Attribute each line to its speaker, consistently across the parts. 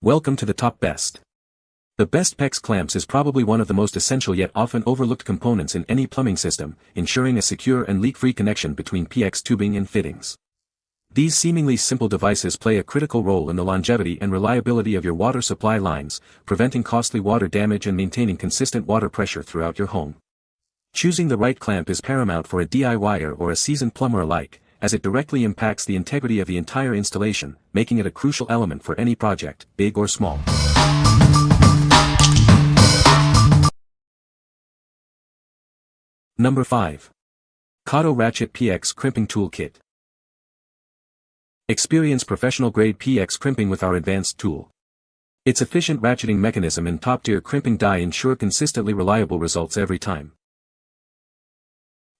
Speaker 1: Welcome to the top best. The best Pex clamps is probably one of the most essential yet often overlooked components in any plumbing system, ensuring a secure and leak-free connection between PX tubing and fittings. These seemingly simple devices play a critical role in the longevity and reliability of your water supply lines, preventing costly water damage and maintaining consistent water pressure throughout your home. Choosing the right clamp is paramount for a DIYer or a seasoned plumber alike, as it directly impacts the integrity of the entire installation, making it a crucial element for any project, big or small. Number 5. KOTTO Ratchet PX Crimping Tool Kit. Experience professional-grade PX crimping with our advanced tool. Its efficient ratcheting mechanism and top-tier crimping die ensure consistently reliable results every time.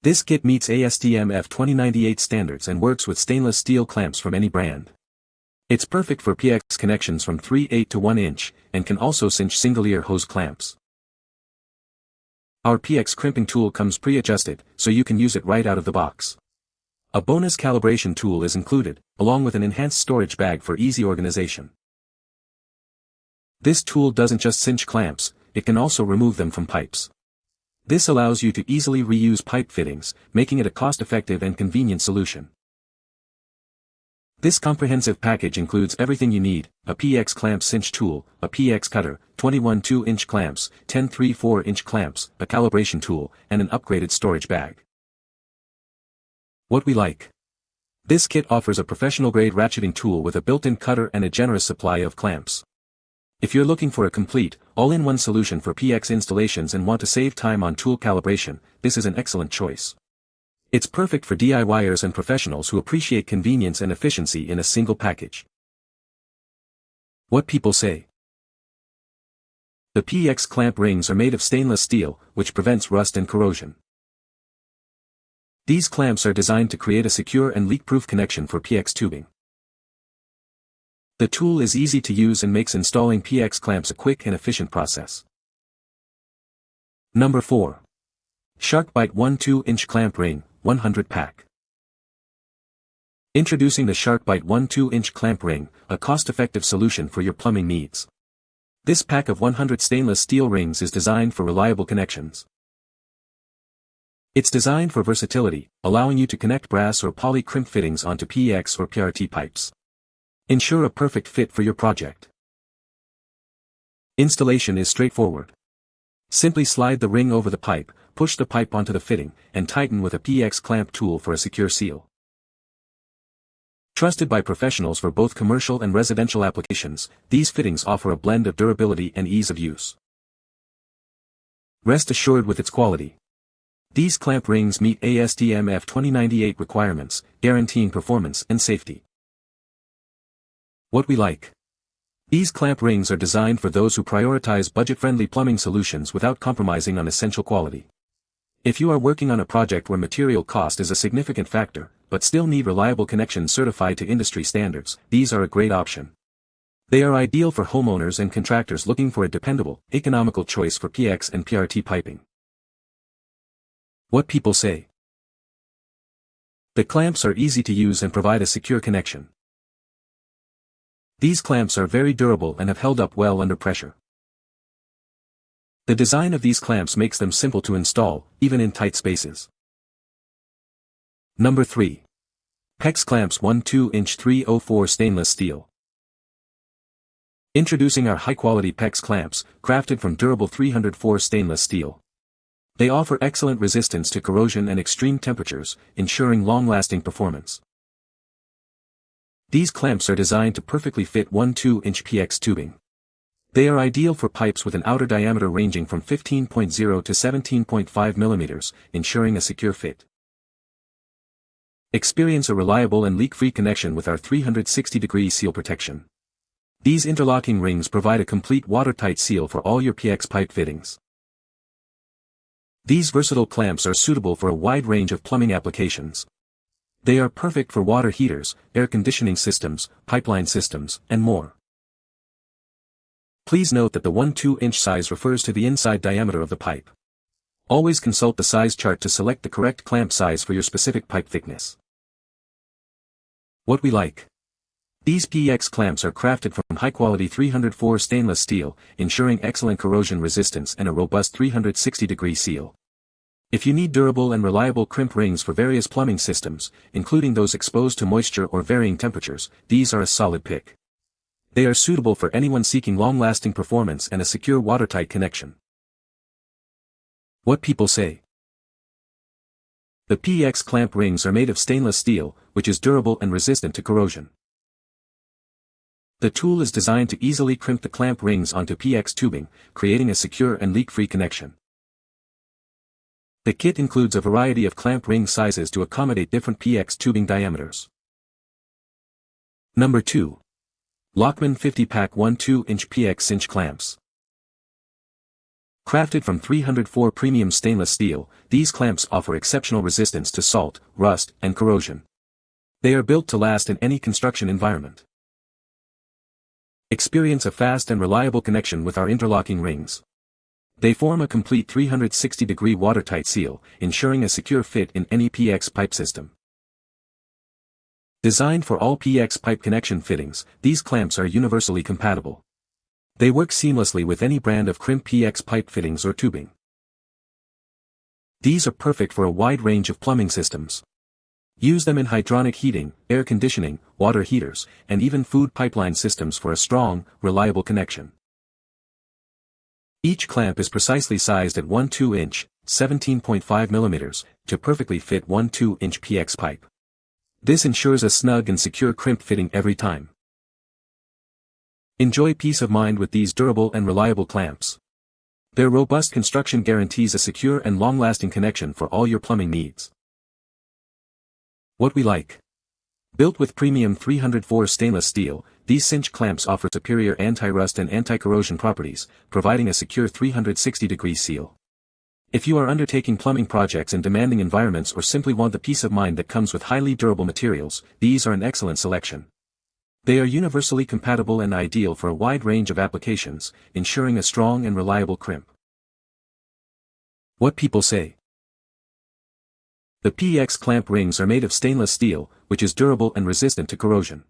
Speaker 1: This kit meets ASTM F2098 standards and works with stainless steel clamps from any brand. It's perfect for PX connections from 3/8 to 1 inch, and can also cinch single-ear hose clamps. Our PX crimping tool comes pre-adjusted, so you can use it right out of the box. A bonus calibration tool is included, along with an enhanced storage bag for easy organization. This tool doesn't just cinch clamps, it can also remove them from pipes. This allows you to easily reuse pipe fittings, making it a cost-effective and convenient solution. This comprehensive package includes everything you need: a PX clamp cinch tool, a PX cutter, 21 2-inch clamps, 10 3/4-inch clamps, a calibration tool, and an upgraded storage bag. What we like. This kit offers a professional-grade ratcheting tool with a built-in cutter and a generous supply of clamps. If you're looking for a complete, all-in-one solution for PX installations and want to save time on tool calibration, this is an excellent choice. It's perfect for DIYers and professionals who appreciate convenience and efficiency in a single package. What people say. The PX clamp rings are made of stainless steel, which prevents rust and corrosion. These clamps are designed to create a secure and leak-proof connection for PX tubing. The tool is easy to use and makes installing PX clamps a quick and efficient process. Number 4. SharkBite 1 2-inch clamp ring, 100 pack. Introducing the SharkBite 1 2-inch clamp ring, a cost-effective solution for your plumbing needs. This pack of 100 stainless steel rings is designed for reliable connections. It's designed for versatility, allowing you to connect brass or poly crimp fittings onto PX or PRT pipes. Ensure a perfect fit for your project. Installation is straightforward. Simply slide the ring over the pipe, push the pipe onto the fitting, and tighten with a PX clamp tool for a secure seal. Trusted by professionals for both commercial and residential applications, these fittings offer a blend of durability and ease of use. Rest assured with its quality. These clamp rings meet ASTM F2098 requirements, guaranteeing performance and safety. What we like. These clamp rings are designed for those who prioritize budget-friendly plumbing solutions without compromising on essential quality. If you are working on a project where material cost is a significant factor, but still need reliable connections certified to industry standards, these are a great option. They are ideal for homeowners and contractors looking for a dependable, economical choice for PX and PRT piping. What people say. The clamps are easy to use and provide a secure connection. These clamps are very durable and have held up well under pressure. The design of these clamps makes them simple to install, even in tight spaces. Number 3. Pex Clamps 1 2-inch 304 stainless steel. Introducing our high-quality Pex clamps, crafted from durable 304 stainless steel. They offer excellent resistance to corrosion and extreme temperatures, ensuring long-lasting performance. These clamps are designed to perfectly fit 1 2-inch PX tubing. They are ideal for pipes with an outer diameter ranging from 15.0 to 17.5 mm, ensuring a secure fit. Experience a reliable and leak-free connection with our 360-degree seal protection. These interlocking rings provide a complete watertight seal for all your PX pipe fittings. These versatile clamps are suitable for a wide range of plumbing applications. They are perfect for water heaters, air conditioning systems, pipeline systems, and more. Please note that the 1 2-inch size refers to the inside diameter of the pipe. Always consult the size chart to select the correct clamp size for your specific pipe thickness. What we like. These PX clamps are crafted from high-quality 304 stainless steel, ensuring excellent corrosion resistance and a robust 360-degree seal. If you need durable and reliable crimp rings for various plumbing systems, including those exposed to moisture or varying temperatures, these are a solid pick. They are suitable for anyone seeking long-lasting performance and a secure watertight connection. What people say. The PX clamp rings are made of stainless steel, which is durable and resistant to corrosion. The tool is designed to easily crimp the clamp rings onto PX tubing, creating a secure and leak-free connection. The kit includes a variety of clamp ring sizes to accommodate different PX tubing diameters. Number 2. LOKMAN 50-pack 1/2-inch PX cinch clamps. Crafted from 304 premium stainless steel, these clamps offer exceptional resistance to salt, rust, and corrosion. They are built to last in any construction environment. Experience a fast and reliable connection with our interlocking rings. They form a complete 360-degree watertight seal, ensuring a secure fit in any PX pipe system. Designed for all PX pipe connection fittings, these clamps are universally compatible. They work seamlessly with any brand of crimp PX pipe fittings or tubing. These are perfect for a wide range of plumbing systems. Use them in hydronic heating, air conditioning, water heaters, and even food pipeline systems for a strong, reliable connection. Each clamp is precisely sized at 1/2-inch, 17.5 mm, to perfectly fit 1/2-inch PX pipe. This ensures a snug and secure crimp fitting every time. Enjoy peace of mind with these durable and reliable clamps. Their robust construction guarantees a secure and long-lasting connection for all your plumbing needs. What we like. Built with premium 304 stainless steel, these cinch clamps offer superior anti-rust and anti-corrosion properties, providing a secure 360-degree seal. If you are undertaking plumbing projects in demanding environments or simply want the peace of mind that comes with highly durable materials, these are an excellent selection. They are universally compatible and ideal for a wide range of applications, ensuring a strong and reliable crimp. What people say. The PX clamp rings are made of stainless steel, which is durable and resistant to corrosion.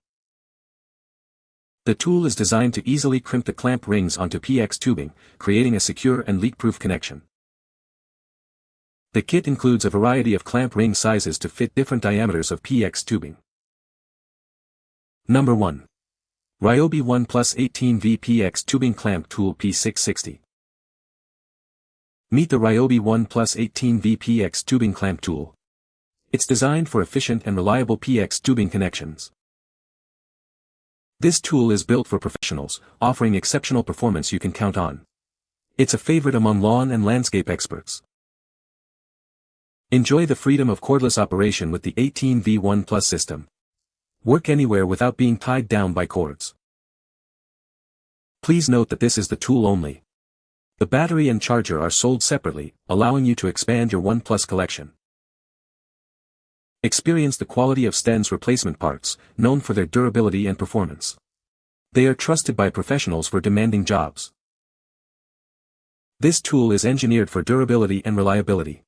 Speaker 1: The tool is designed to easily crimp the clamp rings onto PX tubing, creating a secure and leak-proof connection. The kit includes a variety of clamp ring sizes to fit different diameters of PX tubing. Number 1. RYOBI 1+18V PX Tubing Clamp Tool P660. Meet the RYOBI 1+18V PX Tubing Clamp Tool. It's designed for efficient and reliable PX tubing connections. This tool is built for professionals, offering exceptional performance you can count on. It's a favorite among lawn and landscape experts. Enjoy the freedom of cordless operation with the 18V1 Plus system. Work anywhere without being tied down by cords. Please note that this is the tool only. The battery and charger are sold separately, allowing you to expand your 1 Plus collection. Experience the quality of Sten's replacement parts, known for their durability and performance. They are trusted by professionals for demanding jobs. This tool is engineered for durability and reliability.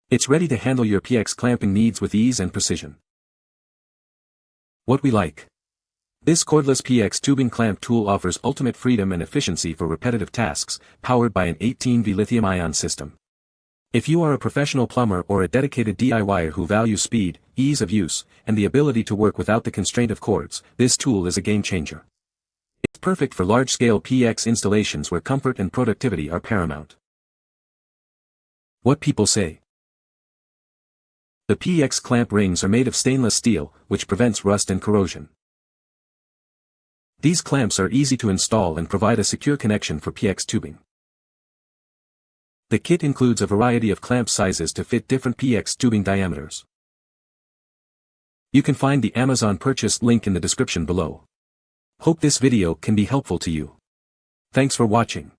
Speaker 1: It's ready to handle your PX clamping needs with ease and precision. What we like. This cordless PX tubing clamp tool offers ultimate freedom and efficiency for repetitive tasks, powered by an 18V lithium-ion system. If you are a professional plumber or a dedicated DIYer who values speed, ease of use, and the ability to work without the constraint of cords, this tool is a game-changer. It's perfect for large-scale PX installations where comfort and productivity are paramount. What people say. The PX clamp rings are made of stainless steel, which prevents rust and corrosion. These clamps are easy to install and provide a secure connection for PX tubing. The kit includes a variety of clamp sizes to fit different PX tubing diameters. You can find the Amazon purchase link in the description below. Hope this video can be helpful to you. Thanks for watching.